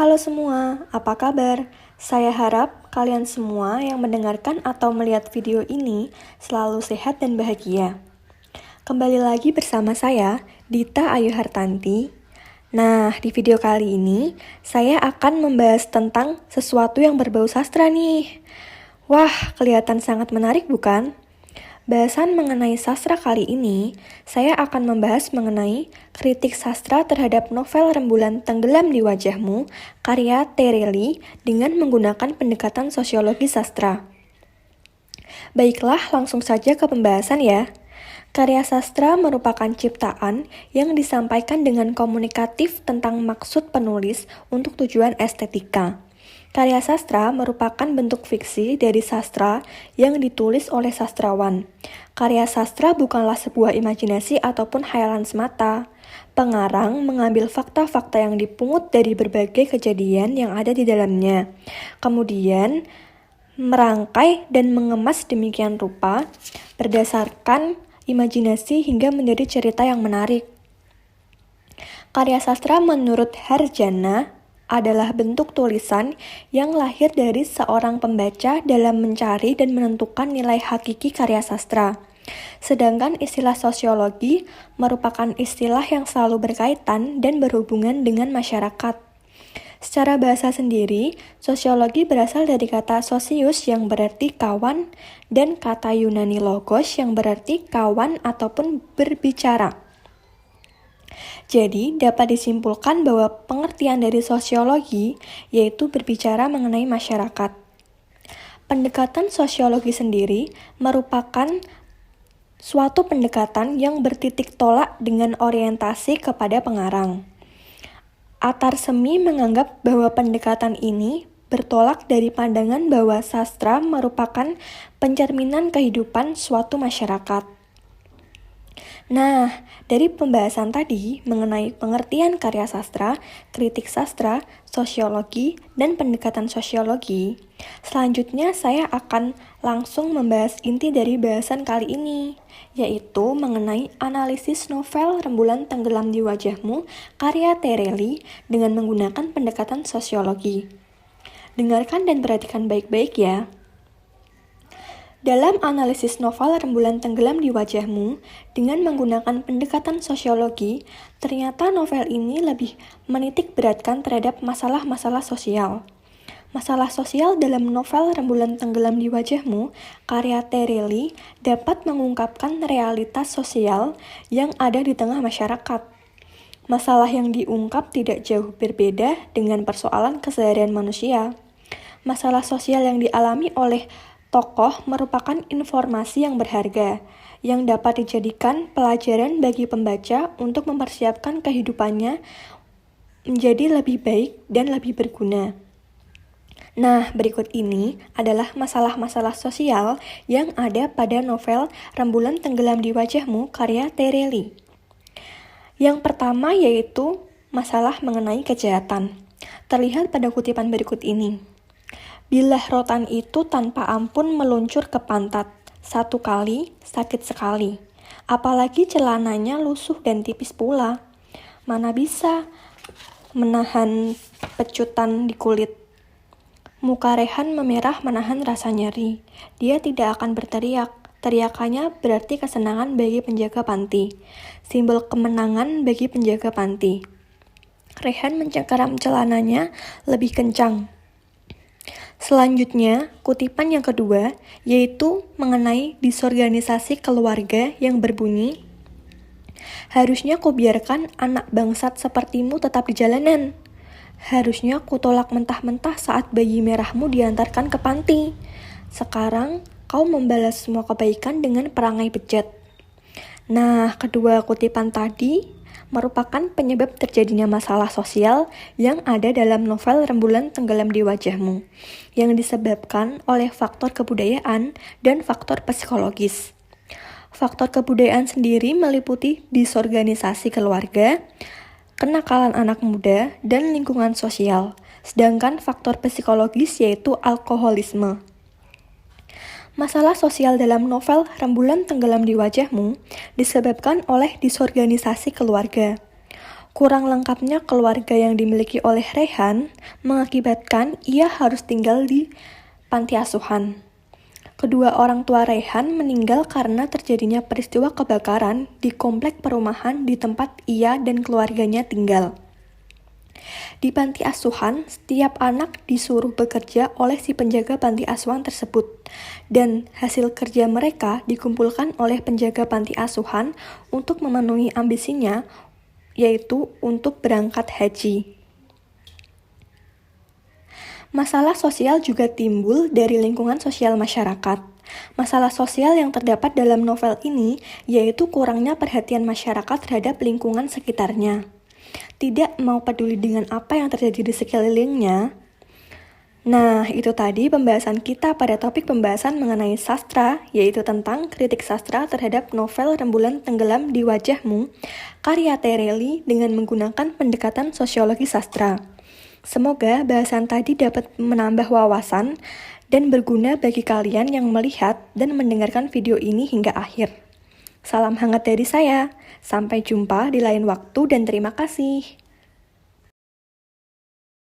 Halo semua, apa kabar? Saya harap kalian semua yang mendengarkan atau melihat video ini selalu sehat dan bahagia. Kembali lagi bersama saya, Dita Ayu Hartanti. Nah, di video kali ini, saya akan membahas tentang sesuatu yang berbau sastra nih. Wah, kelihatan sangat menarik bukan? Bahasan mengenai sastra kali ini, saya akan membahas mengenai kritik sastra terhadap novel Rembulan Tenggelam di Wajahmu, karya Tereli dengan menggunakan pendekatan sosiologi sastra. Baiklah, langsung saja ke pembahasan ya. Karya sastra merupakan ciptaan yang disampaikan dengan komunikatif tentang maksud penulis untuk tujuan estetika. Karya sastra merupakan bentuk fiksi dari sastra yang ditulis oleh sastrawan. Karya sastra bukanlah sebuah imajinasi ataupun khayalan semata. Pengarang mengambil fakta-fakta yang dipungut dari berbagai kejadian yang ada di dalamnya. Kemudian, merangkai dan mengemas demikian rupa berdasarkan imajinasi hingga menjadi cerita yang menarik. Karya sastra menurut Harjana adalah bentuk tulisan yang lahir dari seorang pembaca dalam mencari dan menentukan nilai hakiki karya sastra. Sedangkan istilah sosiologi merupakan istilah yang selalu berkaitan dan berhubungan dengan masyarakat. Secara bahasa sendiri, sosiologi berasal dari kata sosius yang berarti kawan dan kata Yunani logos yang berarti kawan ataupun berbicara. Jadi, dapat disimpulkan bahwa pengertian dari sosiologi yaitu berbicara mengenai masyarakat. Pendekatan sosiologi sendiri merupakan suatu pendekatan yang bertitik tolak dengan orientasi kepada pengarang. Atar Semi menganggap bahwa pendekatan ini bertolak dari pandangan bahwa sastra merupakan pencerminan kehidupan suatu masyarakat. Nah, dari pembahasan tadi mengenai pengertian karya sastra, kritik sastra, sosiologi, dan pendekatan sosiologi, selanjutnya saya akan langsung membahas inti dari bahasan kali ini, yaitu mengenai analisis novel Rembulan Tenggelam di Wajahmu, karya Tereli dengan menggunakan pendekatan sosiologi. Dengarkan dan perhatikan baik-baik ya. Dalam analisis novel Rembulan Tenggelam di Wajahmu, dengan menggunakan pendekatan sosiologi, ternyata novel ini lebih menitik beratkan terhadap masalah-masalah sosial. Masalah sosial dalam novel Rembulan Tenggelam di Wajahmu, karya Tereli, dapat mengungkapkan realitas sosial yang ada di tengah masyarakat. Masalah yang diungkap tidak jauh berbeda dengan persoalan keseharian manusia. Masalah sosial yang dialami oleh tokoh merupakan informasi yang berharga, yang dapat dijadikan pelajaran bagi pembaca untuk mempersiapkan kehidupannya menjadi lebih baik dan lebih berguna. Nah, berikut ini adalah masalah-masalah sosial yang ada pada novel Rembulan Tenggelam di Wajahmu, karya Tereli. Yang pertama yaitu masalah mengenai kejahatan. Terlihat pada kutipan berikut ini. Bilah rotan itu tanpa ampun meluncur ke pantat. Satu kali, sakit sekali. Apalagi celananya lusuh dan tipis pula. Mana bisa menahan pecutan di kulit. Muka Rehan memerah menahan rasa nyeri. Dia tidak akan berteriak. Teriakannya berarti kesenangan bagi penjaga panti. Simbol kemenangan bagi penjaga panti. Rehan mencengkeram celananya lebih kencang. Selanjutnya, kutipan yang kedua, yaitu mengenai disorganisasi keluarga yang berbunyi, harusnya kubiarkan anak bangsat sepertimu tetap di jalanan. Harusnya kutolak mentah-mentah saat bayi merahmu diantarkan ke panti. Sekarang, kau membalas semua kebaikan dengan perangai bejat. Nah, kedua kutipan tadi merupakan penyebab terjadinya masalah sosial yang ada dalam novel Rembulan Tenggelam di Wajahmu, yang disebabkan oleh faktor kebudayaan dan faktor psikologis. Faktor kebudayaan sendiri meliputi disorganisasi keluarga, kenakalan anak muda, dan lingkungan sosial, sedangkan faktor psikologis yaitu alkoholisme. Masalah sosial dalam novel Rembulan Tenggelam di Wajahmu disebabkan oleh disorganisasi keluarga. Kurang lengkapnya keluarga yang dimiliki oleh Rehan mengakibatkan ia harus tinggal di panti asuhan. Kedua orang tua Rehan meninggal karena terjadinya peristiwa kebakaran di komplek perumahan di tempat ia dan keluarganya tinggal. Di panti asuhan, setiap anak disuruh bekerja oleh si penjaga panti asuhan tersebut, dan hasil kerja mereka dikumpulkan oleh penjaga panti asuhan untuk memenuhi ambisinya, yaitu untuk berangkat haji. Masalah sosial juga timbul dari lingkungan sosial masyarakat. Masalah sosial yang terdapat dalam novel ini yaitu kurangnya perhatian masyarakat terhadap lingkungan sekitarnya. Tidak mau peduli dengan apa yang terjadi di sekelilingnya. Nah, itu tadi pembahasan kita pada topik pembahasan mengenai sastra, yaitu tentang kritik sastra terhadap novel Rembulan Tenggelam di Wajahmu, karya Tereli dengan menggunakan pendekatan sosiologi sastra. Semoga bahasan tadi dapat menambah wawasan dan berguna bagi kalian yang melihat dan mendengarkan video ini hingga akhir. Salam hangat dari saya. Sampai jumpa di lain waktu dan terima kasih.